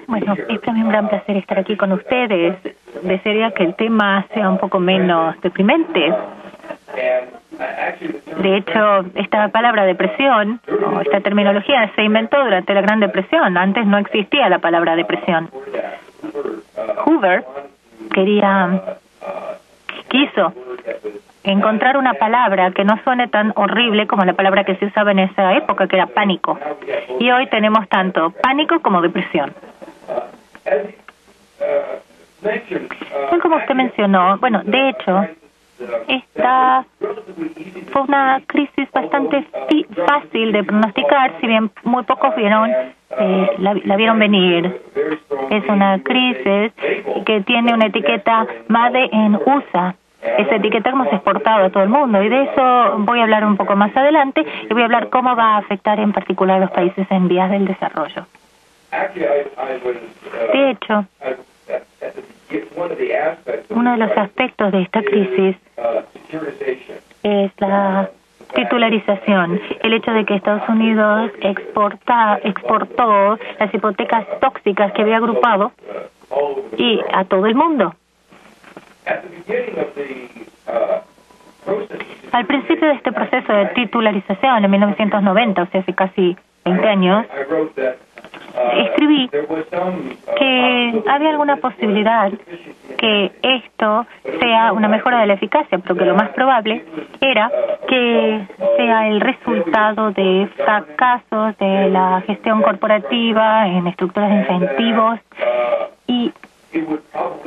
Bueno, es para mí un gran placer estar aquí con ustedes. Desearía que el tema sea un poco menos deprimente. De hecho, esta palabra depresión, o esta terminología, se inventó durante la Gran Depresión. Antes no existía la palabra depresión. Hoover quiso encontrar una palabra que no suene tan horrible como la palabra que se usaba en esa época, que era pánico. Y hoy tenemos tanto pánico como depresión. Tal como usted mencionó, bueno, de hecho, esta fue una crisis bastante fácil de pronosticar, si bien muy pocos la vieron venir. Es una crisis que tiene una etiqueta Made in USA. Esa etiqueta hemos exportado a todo el mundo, y de eso voy a hablar un poco más adelante, y voy a hablar cómo va a afectar en particular a los países en vías del desarrollo. De hecho, uno de los aspectos de esta crisis es la titularización, el hecho de que Estados Unidos exportó las hipotecas tóxicas que había agrupado y a todo el mundo. Al principio de este proceso de titularización, en 1990, o sea, hace casi 20 años, escribí que había alguna posibilidad que esto sea una mejora de la eficacia, pero que lo más probable era que sea el resultado de fracasos de la gestión corporativa en estructuras de incentivos, y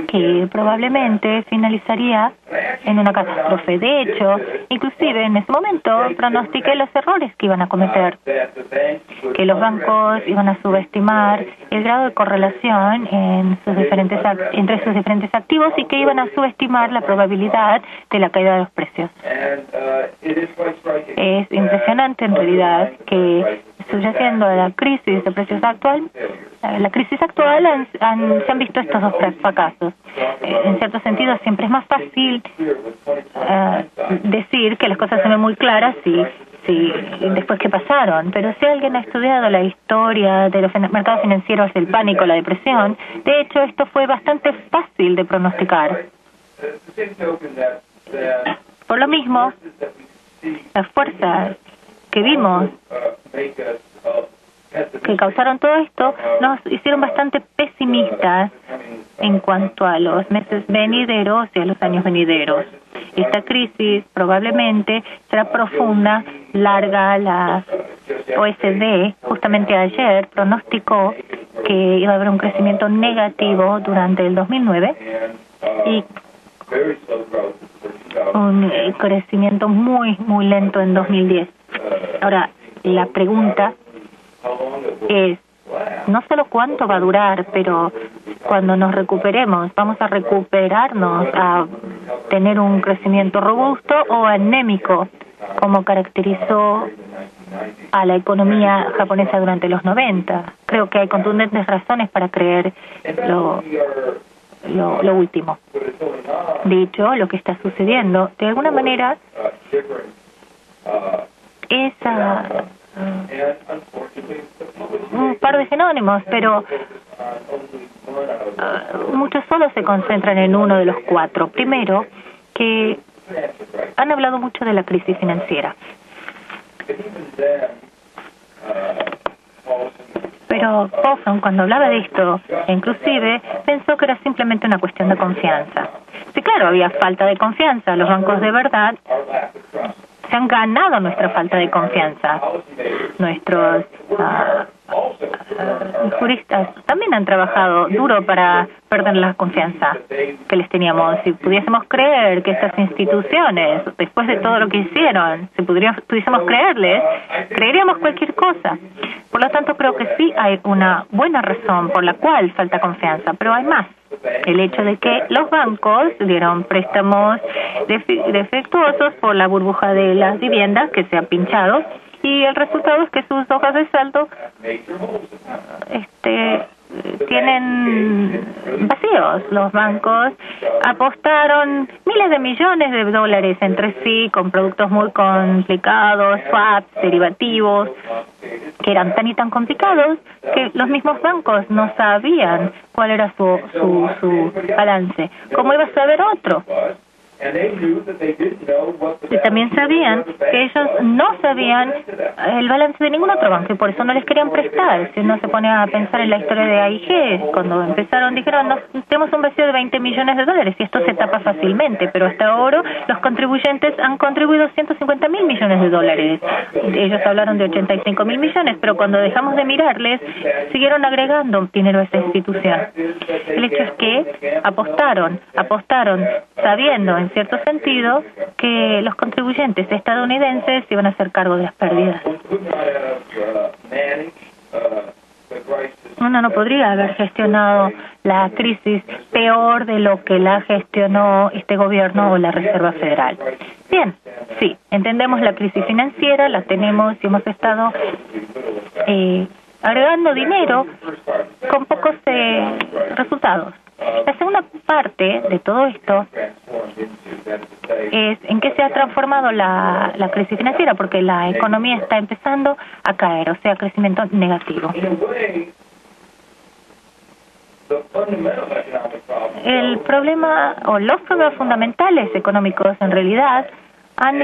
que probablemente finalizaría en una catástrofe. De hecho, inclusive en ese momento pronostiqué los errores que iban a cometer, que los bancos iban a subestimar el grado de correlación entre sus diferentes activos, y que iban a subestimar la probabilidad de la caída de los precios. Es impresionante en realidad que, subyacendo a la crisis de precios actual, se han visto estos dos fracasos. En cierto sentido, siempre es más fácil decir que las cosas se ven muy claras después que pasaron, pero si alguien ha estudiado la historia de los mercados financieros, del pánico, la depresión, de hecho esto fue bastante fácil de pronosticar. Por lo mismo, las fuerzas que vimos que causaron todo esto nos hicieron bastante pesimistas en cuanto a los meses venideros y a los años venideros. Esta crisis probablemente será profunda, larga. La OECD justamente ayer pronosticó que iba a haber un crecimiento negativo durante el 2009 y un crecimiento muy, muy lento en 2010. Ahora, la pregunta es no solo cuánto va a durar, pero cuando nos recuperemos, ¿vamos a recuperarnos a tener un crecimiento robusto o anémico, como caracterizó a la economía japonesa durante los 90? Creo que hay contundentes razones para creer lo último. De hecho, lo que está sucediendo, de alguna manera, es un par de sinónimos, pero muchos solo se concentran en uno de los cuatro. Primero, que han hablado mucho de la crisis financiera. Pero Paulson, cuando hablaba de esto, inclusive pensó que era simplemente una cuestión de confianza. Sí, claro, había falta de confianza. Los bancos de verdad se han ganado nuestra falta de confianza. Nuestros juristas también han trabajado duro para perder la confianza que les teníamos. Si pudiésemos creer que estas instituciones, después de todo lo que hicieron, si pudiésemos creerles, creeríamos cualquier cosa. Por lo tanto, creo que sí hay una buena razón por la cual falta confianza, pero hay más. El hecho de que los bancos dieron préstamos defectuosos por la burbuja de las viviendas que se ha pinchado, y el resultado es que sus hojas de saldo tienen vacíos. Los bancos apostaron miles de millones de dólares entre sí con productos muy complicados, swaps, derivativos, que eran tan y tan complicados que los mismos bancos no sabían cuál era su balance. ¿Cómo iba a saber otro? Y también sabían que ellos no sabían el balance de ningún otro banco y por eso no les querían prestar. Si uno se pone a pensar en la historia de AIG, cuando empezaron dijeron, tenemos un vacío de $20 millones y esto se tapa fácilmente, pero hasta ahora los contribuyentes han contribuido $150 mil millones. Ellos hablaron de 85 mil millones, pero cuando dejamos de mirarles, siguieron agregando dinero a esa institución. El hecho es que apostaron sabiendo en cierto sentido que los contribuyentes estadounidenses iban a hacer cargo de las pérdidas. Uno no podría haber gestionado la crisis peor de lo que la gestionó este gobierno o la Reserva Federal. Bien, sí, entendemos la crisis financiera, la tenemos y hemos estado agregando dinero con pocos resultados. La segunda parte de todo esto es en qué se ha transformado la crisis financiera, porque la economía está empezando a caer, o sea, crecimiento negativo. El problema o los problemas fundamentales económicos en realidad han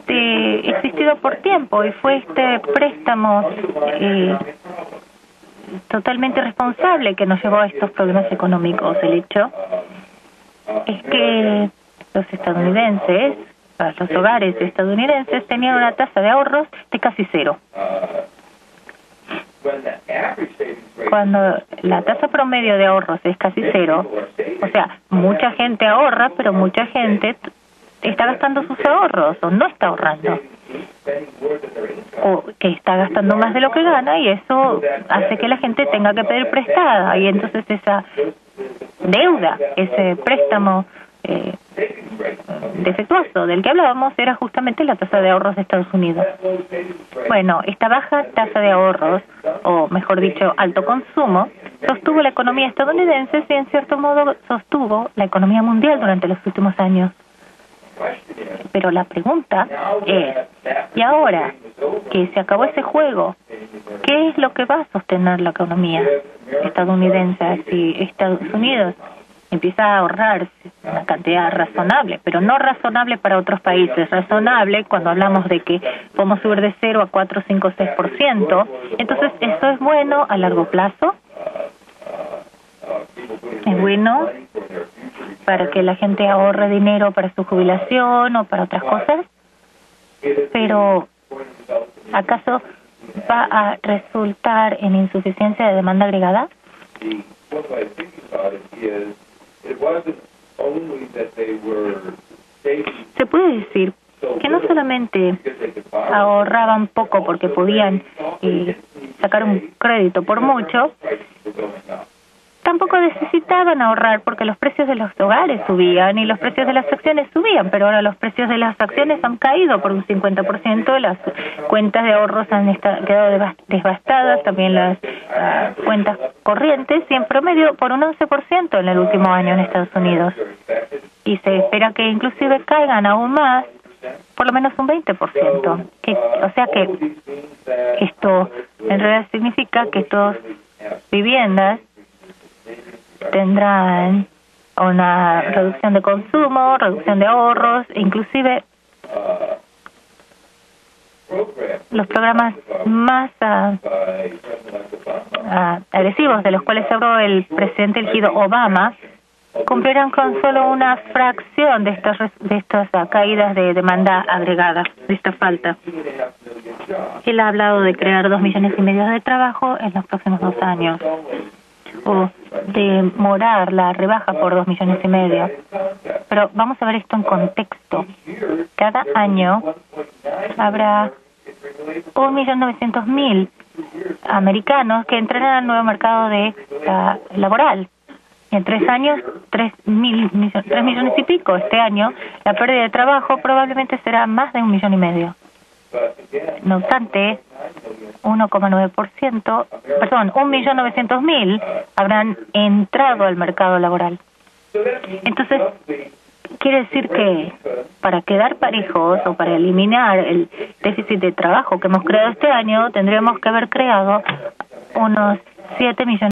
existido por tiempo y fue este préstamo totalmente responsable que nos llevó a estos problemas económicos. El hecho es que los estadounidenses, los hogares estadounidenses tenían una tasa de ahorros de casi cero. Cuando la tasa promedio de ahorros es casi cero, o sea, mucha gente ahorra, pero mucha gente está gastando sus ahorros o no está ahorrando, o que está gastando más de lo que gana, y eso hace que la gente tenga que pedir prestada, y entonces esa deuda, ese préstamo defectuoso del que hablábamos era justamente la tasa de ahorros de Estados Unidos. Bueno, esta baja tasa de ahorros, o mejor dicho, alto consumo, sostuvo la economía estadounidense y en cierto modo sostuvo la economía mundial durante los últimos años. Pero la pregunta es, ¿y ahora que se acabó ese juego, qué es lo que va a sostener la economía estadounidense? Si Estados Unidos empieza a ahorrar una cantidad razonable, pero no razonable para otros países, razonable cuando hablamos de que podemos subir de 0 a 4, 5, 6%, entonces ¿eso es bueno a largo plazo? ¿Es bueno para que la gente ahorre dinero para su jubilación o para otras cosas? Pero ¿acaso va a resultar en insuficiencia de demanda agregada? Se puede decir que no solamente ahorraban poco porque podían sacar un crédito por mucho, tampoco necesitaban ahorrar porque los precios de los hogares subían y los precios de las acciones subían, pero ahora los precios de las acciones han caído por un 50%, las cuentas de ahorros han quedado devastadas, también las cuentas corrientes, y en promedio por un 11% en el último año en Estados Unidos. Y se espera que inclusive caigan aún más, por lo menos un 20%. O sea que esto en realidad significa que estas viviendas tendrán una reducción de consumo, reducción de ahorros, e inclusive los programas más agresivos de los cuales habló el presidente elegido Obama cumplirán con solo una fracción de estas caídas de demanda agregada, de esta falta. Él ha hablado de crear 2,5 millones de trabajo en los próximos 2 años, o demorar la rebaja por 2,5 millones. Pero vamos a ver esto en contexto. Cada año habrá 1.900.000 americanos que entrarán al nuevo mercado laboral. Y en 3 años, 3 millones y pico. Este año, la pérdida de trabajo probablemente será más de 1,5 millones. No obstante, 1.900.000 habrán entrado al mercado laboral. Entonces, Quiere decir que para quedar parejos o para eliminar el déficit de trabajo que hemos creado este año, tendríamos que haber creado unos 7 millones